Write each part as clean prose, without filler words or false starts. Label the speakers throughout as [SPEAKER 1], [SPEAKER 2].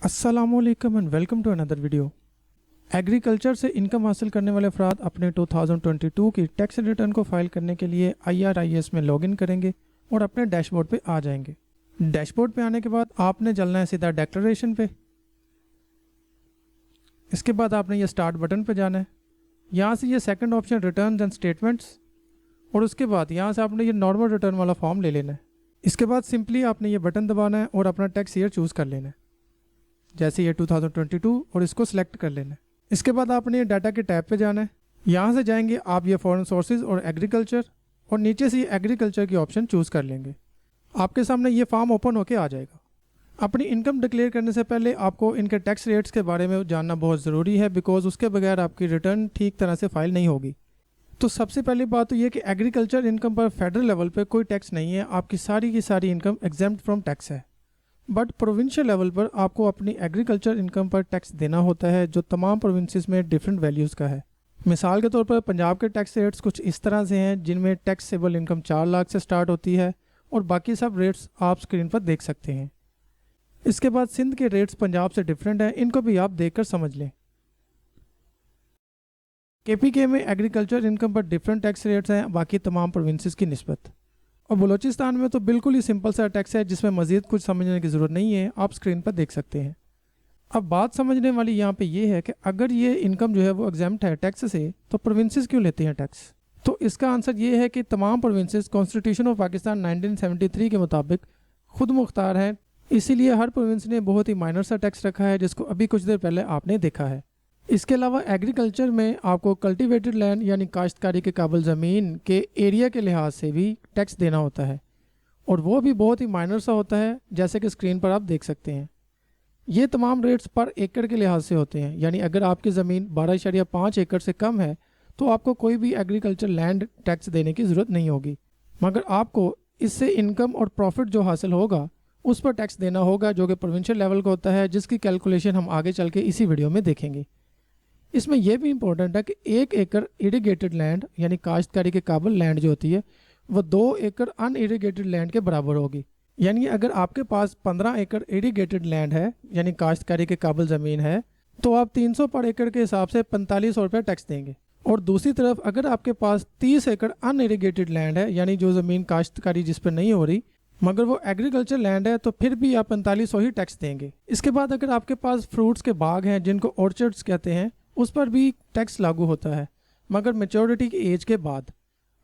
[SPEAKER 1] अस्सलामुअलैकुम and welcome to another video. Agriculture से income हासिल करने वाले अफराद अपने 2022 की टैक्स रिटर्न को फाइल करने के लिए IRIS में लॉगिन करेंगे और अपने डैशबोर्ड पे आ जाएंगे। डैशबोर्ड पे आने के बाद आपने चलना है सीधा डिक्लेरेशन पे। इसके बाद आपने ये स्टार्ट बटन पे जाना है। यहाँ से ये second option return and statements, और उसके बाद यहाँ से आपने ये नॉर्मल रिटर्न वाला फॉर्म ले लेना है। इसके बाद सिंपली आपने ये बटन दबाना है और अपना टैक्स ईयर चूज़ कर लेना है, जैसे ये 2022, और इसको सिलेक्ट कर लेना है। इसके बाद आपने ये डाटा के टैब पे जाना है। यहाँ से जाएंगे आप ये फॉरेन सोर्सेज और एग्रीकल्चर, और नीचे से ये एग्रीकल्चर की ऑप्शन चूज़ कर लेंगे। आपके सामने ये फॉर्म ओपन होके आ जाएगा। अपनी इनकम डिक्लेयर करने से पहले आपको इनके टैक्स रेट्स के बारे में जानना बहुत ज़रूरी है, बिकॉज उसके बगैर आपकी रिटर्न ठीक तरह से फाइल नहीं होगी। तो सबसे पहली बात तो ये कि एग्रीकल्चर इनकम पर फेडरल लेवल पे कोई टैक्स नहीं है, आपकी सारी की सारी इनकम एग्जेम्प्ट फ्रॉम टैक्स है। बट प्रोविंशियल लेवल पर आपको अपनी एग्रीकल्चर इनकम पर टैक्स देना होता है, जो तमाम प्रोविंसेस में डिफरेंट वैल्यूज़ का है। मिसाल के तौर पर पंजाब के टैक्स रेट्स कुछ इस तरह से हैं, जिनमें टैक्सेबल इनकम 4 लाख से स्टार्ट होती है, और बाकी सब रेट्स आप स्क्रीन पर देख सकते हैं। इसके बाद सिंध के रेट्स पंजाब से डिफरेंट हैं, इनको भी आप देखकर समझ लें। KPK में एग्रीकल्चर इनकम पर डिफरेंट टैक्स रेट्स हैं बाकी तमाम प्रोविंसेस की निस्बत। और बलूचिस्तान में तो बिल्कुल ही सिंपल सा टैक्स है, जिसमें मज़ीद कुछ समझने की ज़रूरत नहीं है, आप स्क्रीन पर देख सकते हैं। अब बात समझने वाली यहाँ पे ये है कि अगर ये इनकम जो है वो एग्जेम्प्ट है टैक्स से, तो प्रोविंसेस क्यों लेते हैं टैक्स? तो इसका आंसर ये है कि तमाम प्रोविंसेस कॉन्स्टिट्यूशन ऑफ पाकिस्तान 1973 के मुताबिक खुद मुख्तार हैं, इसीलिए हर प्रोविंस ने बहुत ही माइनर सा टैक्स रखा है, जिसको अभी कुछ देर पहले आपने देखा है। इसके अलावा एग्रीकल्चर में आपको कल्टीवेटेड लैंड यानी काश्तकारी के काबिल ज़मीन के एरिया के लिहाज से भी टैक्स देना होता है, और वो भी बहुत ही माइनर सा होता है, जैसे कि स्क्रीन पर आप देख सकते हैं। ये तमाम रेट्स पर एकड़ के लिहाज से होते हैं, यानी अगर आपकी ज़मीन 12.5 एकड़ से कम है तो आपको कोई भी एग्रीकल्चर लैंड टैक्स देने की ज़रूरत नहीं होगी, मगर आपको इससे इनकम और प्रॉफिट जो हासिल होगा उस पर टैक्स देना होगा, जो कि प्रोविंशियल लेवल का होता है, जिसकी कैलकुलेशन हम आगे चल के इसी वीडियो में देखेंगे। इसमें यह भी इम्पोर्टेंट है कि 1 एकड़ इरिगेटेड लैंड यानी काश्तकारी के काबिल लैंड जो होती है वो 2 एकड़ अनइरिगेटेड लैंड के बराबर होगी। यानी अगर आपके पास 15 एकड़ इरिगेटेड लैंड है यानी काश्तकारी के काबिल ज़मीन है, तो आप 300 पर एकड़ के हिसाब से 4500 रुपये टैक्स देंगे। और दूसरी तरफ अगर आपके पास 30 एकड़ अनइरिगेटेड लैंड है, यानी जो ज़मीन काश्तकारी जिस पर नहीं हो रही मगर वो एग्रीकल्चर लैंड है, तो फिर भी आप 4500 ही टैक्स देंगे। इसके बाद अगर आपके पास फ्रूट्स के बाग हैं जिनको ऑर्चर्ड्स कहते हैं, उस पर भी टैक्स लागू होता है, मगर मेच्योरिटी की एज के बाद।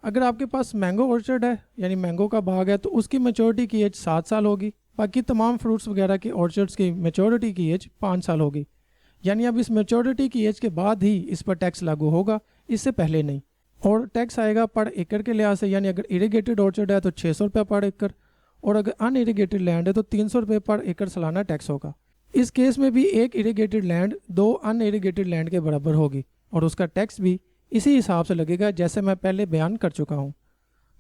[SPEAKER 1] अगर आपके पास मैंगो ऑर्चर्ड है यानी मैंगो का बाग है, तो उसकी मेच्योरिटी की एज 7 साल होगी। बाकी तमाम फ्रूट्स वगैरह की ऑर्चर्ड्स की मेच्योरिटी की एज 5 साल होगी, यानी अब इस मेच्योरिटी की एज के बाद ही इस पर टैक्स लागू होगा, इससे पहले नहीं। और टैक्स आएगा पर एकड़ के लिहाज से, यानी अगर इरीगेटेड ऑर्चर्ड है तो 600 रुपये पर एकड़, और अगर अनइरीगेटेड लैंड है तो 300 रुपये पर एकड़ सालाना टैक्स होगा। इस केस में भी 1 इरीगेटेड लैंड 2 अनइरीगेटेड लैंड के बराबर होगी, और उसका टैक्स भी इसी हिसाब से लगेगा जैसे मैं पहले बयान कर चुका हूँ।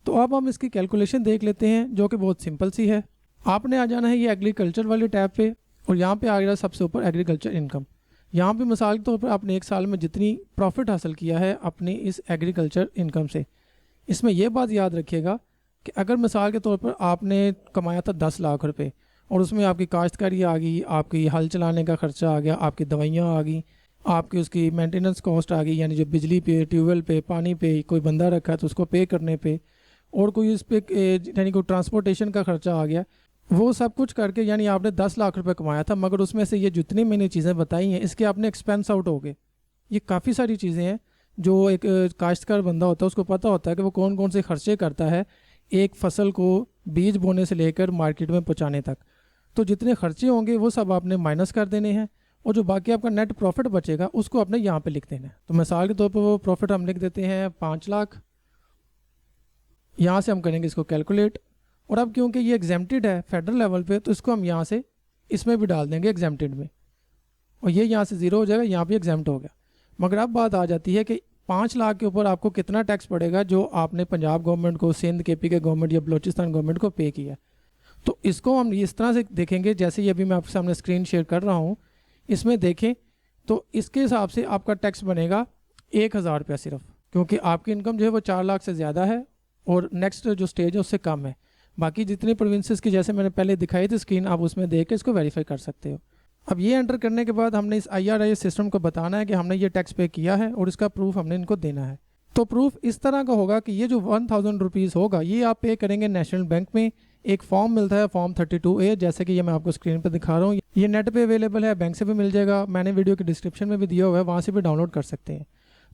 [SPEAKER 1] तो अब हम इसकी कैलकुलेशन देख लेते हैं, जो कि बहुत सिंपल सी है। आपने आ जाना है ये एग्रीकल्चर वाले टैब पे, और यहाँ पे आ गया सबसे ऊपर एग्रीकल्चर इनकम। यहाँ पे मिसाल के तौर पर आपने एक साल में जितनी प्रॉफिट हासिल किया है अपनी इस एग्रीकल्चर इनकम से, इसमें यह बात याद रखिएगा कि अगर मिसाल के तौर पर आपने कमाया था 10 लाख रुपये, और उसमें आपकी काश्तकारी आ गई, आपकी हल चलाने का खर्चा आ गया, आपकी दवाइयाँ आ गई, आपकी उसकी मेंटेनेंस कॉस्ट आ गई, यानी जो बिजली पे, ट्यूबवेल पे, पानी पे, कोई बंदा रखा है तो उसको पे करने पे, और कोई इस पे यानी कोई ट्रांसपोर्टेशन का खर्चा आ गया, वो सब कुछ करके यानी आपने 10 लाख रुपए कमाया था, मगर उसमें से ये जितनी मैंने चीज़ें बताई हैं इसके आपने एक्सपेंस आउट हो गए। ये काफ़ी सारी चीज़ें हैं जो एक काश्तकार बंदा होता है उसको पता होता है कि वो कौन कौन से खर्चे करता है एक फसल को बीज बोने से लेकर मार्केट में पहुँचाने तक। तो जितने खर्चे होंगे वो सब आपने माइनस कर देने हैं, और जो बाकी आपका नेट प्रॉफिट बचेगा उसको आपने यहाँ पे लिख देना है। तो मिसाल के तौर पर वो प्रॉफिट हम लिख देते हैं 5 लाख। यहाँ से हम करेंगे इसको कैलकुलेट, और अब क्योंकि ये एग्जेम्प्टेड है फेडरल लेवल पे, तो इसको हम यहाँ से इसमें भी डाल देंगे एग्जेम्प्टेड में, और ये यहाँ से 0 हो जाएगा, यहाँ भी एग्जेम्प्ट हो गया। मगर अब बात आ जाती है कि 5 लाख के ऊपर आपको कितना टैक्स पड़ेगा जो आपने पंजाब गवर्नमेंट को, सिंध KPK गवर्नमेंट या बलूचिस्तान गवर्नमेंट को पे किया। तो इसको हम इस तरह से देखेंगे, जैसे ये अभी मैं आपके सामने स्क्रीन शेयर कर रहा हूँ, इसमें देखें तो इसके हिसाब से आपका टैक्स बनेगा 1000 रुपया सिर्फ, क्योंकि आपकी इनकम जो है वो 4 लाख से ज़्यादा है, और नेक्स्ट जो स्टेज है उससे कम है। बाकी जितनी प्रोविंसेस की जैसे मैंने पहले दिखाई थी स्क्रीन, आप उसमें देख के इसको वेरीफाई कर सकते हो। अब ये एंटर करने के बाद हमने इस IRS सिस्टम को बताना है कि हमने ये टैक्स पे किया है और इसका प्रूफ हमने इनको देना है। तो प्रूफ इस तरह का होगा कि ये जो 1000 रुपीज़ होगा ये आप पे करेंगे नेशनल बैंक में। एक फॉर्म मिलता है फॉर्म 32A, जैसे कि ये मैं आपको स्क्रीन पर दिखा रहा हूँ। ये नेट पे अवेलेबल है, बैंक से भी मिल जाएगा, मैंने वीडियो के डिस्क्रिप्शन में भी दिया हुआ है, वहाँ से भी डाउनलोड कर सकते हैं।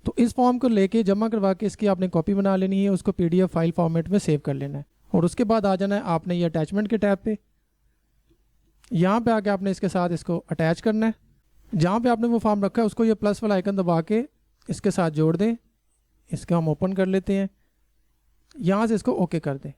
[SPEAKER 1] तो इस फॉर्म को लेके जमा करवा के इसकी आपने कॉपी बना लेनी है, उसको PDF फाइल फॉर्मेट में सेव कर लेना है और उसके बाद आ जाना है आपने ये अटैचमेंट के टैब पे। यहाँ पे आके आपने इसके साथ इसको अटैच करना है। जहाँ पे आपने वो फॉर्म रखा है उसको ये प्लस वाला आइकन दबा के इसके साथ जोड़ दें। इसको हम ओपन कर लेते हैं, यहाँ से इसको ओके कर दें।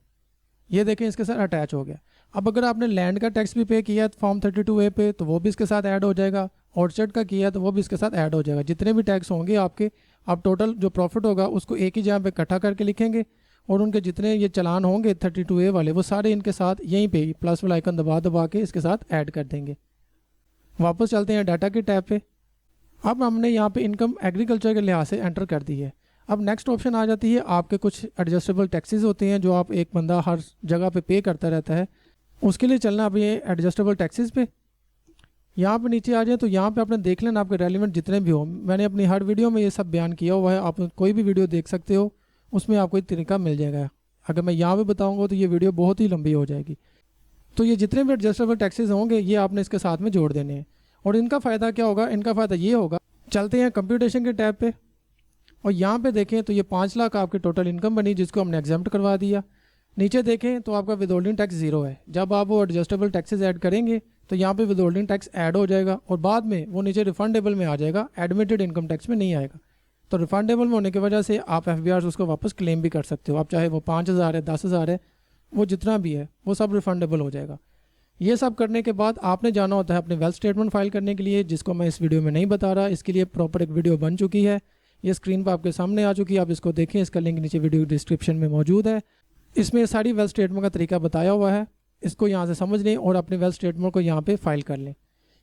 [SPEAKER 1] ये देखें इसके साथ अटैच हो गया। अब अगर आपने लैंड का टैक्स भी पे किया है फॉर्म 32A पे तो वो भी इसके साथ ऐड हो जाएगा, ऑर्चर्ड का किया है तो वो भी इसके साथ ऐड हो जाएगा। जितने भी टैक्स होंगे आपके, आप टोटल जो प्रॉफिट होगा उसको एक ही जगह पे इकट्ठा करके लिखेंगे और उनके जितने ये चालान होंगे 32A वाले वो सारे इनके साथ यहीं पे प्लस वाला आइकन दबा के इसके साथ ऐड कर देंगे। वापस चलते हैं डाटा के टैब पे। अब हमने यहाँ पे इनकम एग्रीकल्चर के लिहाज से एंटर कर दी है। अब नेक्स्ट ऑप्शन आ जाती है आपके कुछ एडजस्टेबल टैक्सेस होते हैं जो आप एक बंदा हर जगह पे करता रहता है, उसके लिए चलना अब ये एडजस्टेबल टैक्सेस पे। यहाँ पे नीचे आ जाए तो यहाँ पे आपने देख लेना आपके रेलिवेंट जितने भी हो। मैंने अपनी हर वीडियो में ये सब बयान किया हुआ है, आप कोई भी वीडियो देख सकते हो, उसमें आपको एक तरीका मिल जाएगा। अगर मैं यहाँ पे बताऊँगा तो ये वीडियो बहुत ही लंबी हो जाएगी। तो ये जितने भी एडजस्टेबल टैक्सेस होंगे ये आपने इसके साथ में जोड़ देने हैं। और इनका फ़ायदा क्या होगा? इनका फ़ायदा ये होगा, चलते हैं कंप्यूटेशन के टैब पे और यहाँ पे देखें तो ये 5 लाख आपकी टोटल इनकम बनी जिसको हमने एग्जाम्प्ट करवा दिया। नीचे देखें तो आपका विदहोल्डिंग टैक्स 0 है। जब आप वो एडजस्टेबल टैक्सेस ऐड करेंगे तो यहाँ पे विदहोल्डिंग टैक्स ऐड हो जाएगा और बाद में वो नीचे रिफंडेबल में आ जाएगा, एडमिटेड इनकम टैक्स में नहीं आएगा। तो रिफंडेबल में होने की वजह से आप FBR उसको वापस क्लेम भी कर सकते हो। आप चाहे वो 5000 है, 10,000 है, वो जितना भी है वो सब रिफंडेबल हो जाएगा। ये सब करने के बाद आपने जाना होता है अपने वेल्थ स्टेटमेंट फाइल करने के लिए, जिसको मैं इस वीडियो में नहीं बता रहा। इसके लिए प्रॉपर एक वीडियो बन चुकी है, ये स्क्रीन पर आपके सामने आ चुकी है, आप इसको देखें। इसका लिंक नीचे वीडियो डिस्क्रिप्शन में मौजूद है। इसमें सारी वेल्थ स्टेटमेंट का तरीका बताया हुआ है, इसको यहाँ से समझ लें और अपने वेल्थ स्टेटमेंट को यहाँ पे फाइल कर लें।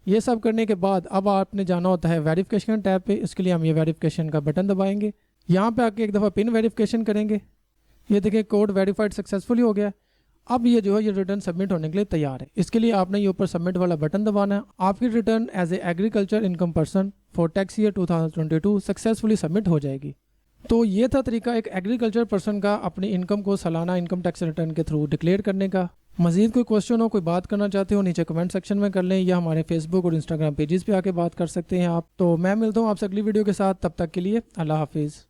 [SPEAKER 1] ये सब करने के बाद अब आपने जाना होता है वेरिफिकेशन टैब पे। इसके लिए हम ये वेरिफिकेशन का बटन दबाएंगे। यहाँ पे आके एक दफ़ा पिन वेरिफिकेशन करेंगे। ये देखें कोड वेरीफाइड सक्सेसफुली हो गया। अब ये जो है ये रिटर्न सबमिट होने के लिए तैयार है। इसके लिए आपने ये ऊपर सबमिट वाला बटन दबाना है। आपकी return as a agriculture income person for tax year 2022 successfully submit हो जाएगी। तो ये था तरीका एक एग्रीकल्चर पर्सन का अपनी इनकम को सालाना इनकम टैक्स रिटर्न के थ्रू डिक्लेयर करने का। मजीद कोई क्वेश्चन हो, कोई बात करना चाहते हो, नीचे कमेंट सेक्शन में कर लें या हमारे फेसबुक और इंस्टाग्राम पेजेस पे आके बात कर सकते हैं आप। तो मैं मिलता हूँ आपसे अगली वीडियो के साथ, तब तक के लिए अल्लाह हाफिज़।